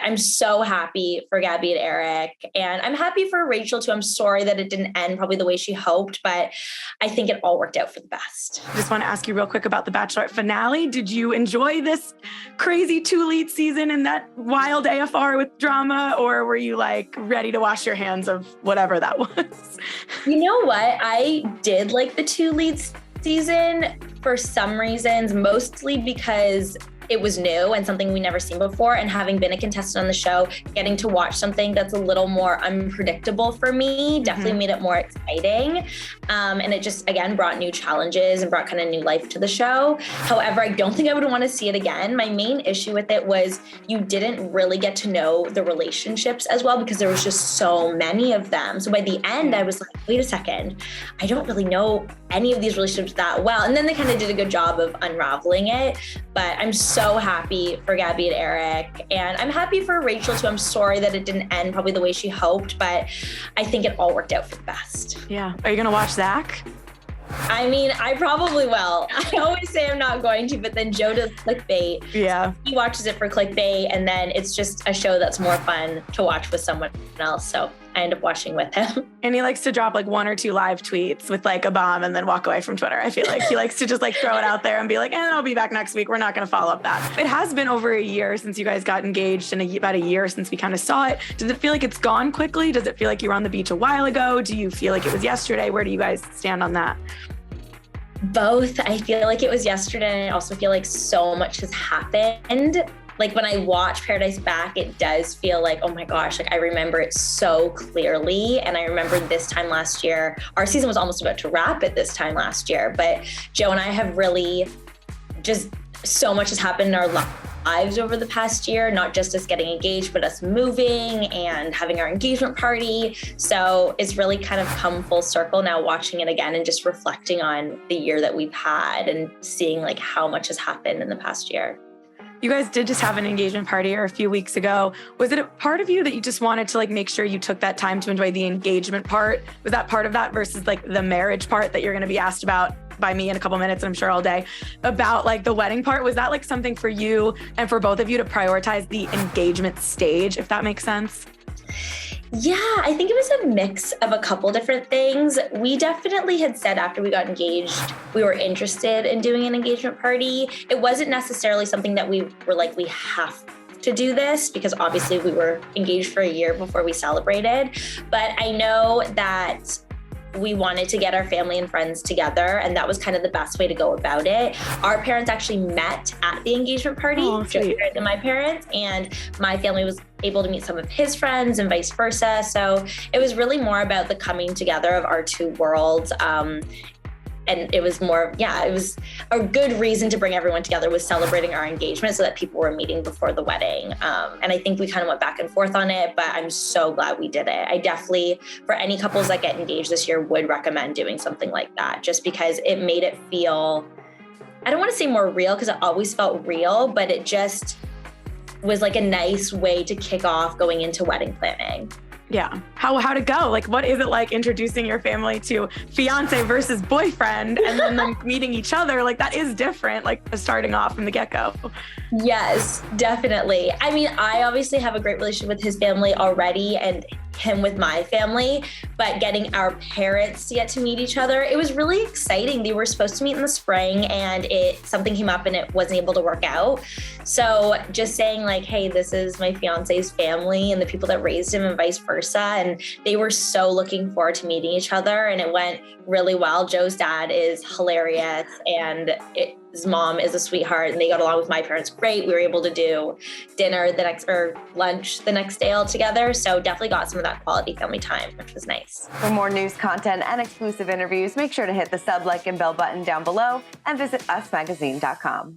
I'm so happy for Gabby and Derick, and I'm happy for Rachel too. I'm sorry that it didn't end probably the way she hoped, but I think it all worked out for the best. I just want to ask you real quick about the Bachelorette finale. Did you enjoy this crazy 2-lead season and that wild AFR with drama, or were you like ready to wash your hands of whatever that was? You know what? I did like the 2-lead season for some reasons, mostly because it was new and something we never seen before. And having been a contestant on the show, getting to watch something that's a little more unpredictable for me definitely made it more exciting. And it just, again, brought new challenges and brought kind of new life to the show. However, I don't think I would want to see it again. My main issue with it was you didn't really get to know the relationships as well because there was just so many of them. So by the end, I was like, wait a second, I don't really know any of these relationships that well. And then they kind of did a good job of unraveling it. But I'm so happy for Gabby and Derick, and I'm happy for Rachel too. I'm sorry that it didn't end probably the way she hoped, but I think it all worked out for the best. Yeah. Are you going to watch Zach? I mean, I probably will. I always say I'm not going to, but then Joe does clickbait. Yeah. He watches it for clickbait, and then it's just a show that's more fun to watch with someone else. So I end up watching with him. And he likes to drop like 1 or 2 live tweets with like a bomb and then walk away from Twitter. I feel like he likes to just like throw it out there and be like, I'll be back next week. We're not going to follow up that. It has been over a year since you guys got engaged and about a year since we kind of saw it. Does it feel like it's gone quickly? Does it feel like you were on the beach a while ago? Do you feel like it was yesterday? Where do you guys stand on that? Both. I feel like it was yesterday. And I also feel like so much has happened. Like when I watch Paradise back, it does feel like, oh my gosh, like I remember it so clearly. And I remember this time last year, our season was almost about to wrap at this time last year, but Joe and I have really just so much has happened in our lives over the past year, not just us getting engaged, but us moving and having our engagement party. So it's really kind of come full circle now watching it again and just reflecting on the year that we've had and seeing like how much has happened in the past year. You guys did just have an engagement party a few weeks ago. Was it a part of you that you just wanted to like make sure you took that time to enjoy the engagement part? Was that part of that versus like the marriage part that you're going to be asked about by me in a couple minutes, and I'm sure all day, about like the wedding part? Was that like something for you and for both of you to prioritize the engagement stage, if that makes sense? Yeah, I think it was a mix of a couple different things. We definitely had said after we got engaged, we were interested in doing an engagement party. It wasn't necessarily something that we were like, we have to do this, because obviously we were engaged for a year before we celebrated. But I know that we wanted to get our family and friends together, and that was kind of the best way to go about it. Our parents actually met at the engagement party, just different than my parents, and my family was able to meet some of his friends and vice versa. So it was really more about the coming together of our two worlds. And it was more, it was a good reason to bring everyone together, was celebrating our engagement so that people were meeting before the wedding. And I think we kind of went back and forth on it, but I'm so glad we did it. I definitely, for any couples that get engaged this year, would recommend doing something like that, just because it made it feel, I don't want to say more real, because it always felt real, but it just was like a nice way to kick off going into wedding planning. Yeah. How'd it go? Like, what is it like introducing your family to fiance versus boyfriend and then them meeting each other? Like, that is different, like starting off from the get-go. Yes, definitely. I mean, I obviously have a great relationship with his family already and him with my family, but getting our parents to get to meet each other, it was really exciting. They were supposed to meet in the spring and something came up and it wasn't able to work out. So just saying like, hey, this is my fiance's family and the people that raised him and vice versa. And they were so looking forward to meeting each other, and it went really well. Joe's dad is hilarious and his mom is a sweetheart, and they got along with my parents great. We were able to do lunch the next day all together. So definitely got some of that quality family time, which was nice. For more news, content, and exclusive interviews, make sure to hit the sub, like, and bell button down below and visit usmagazine.com.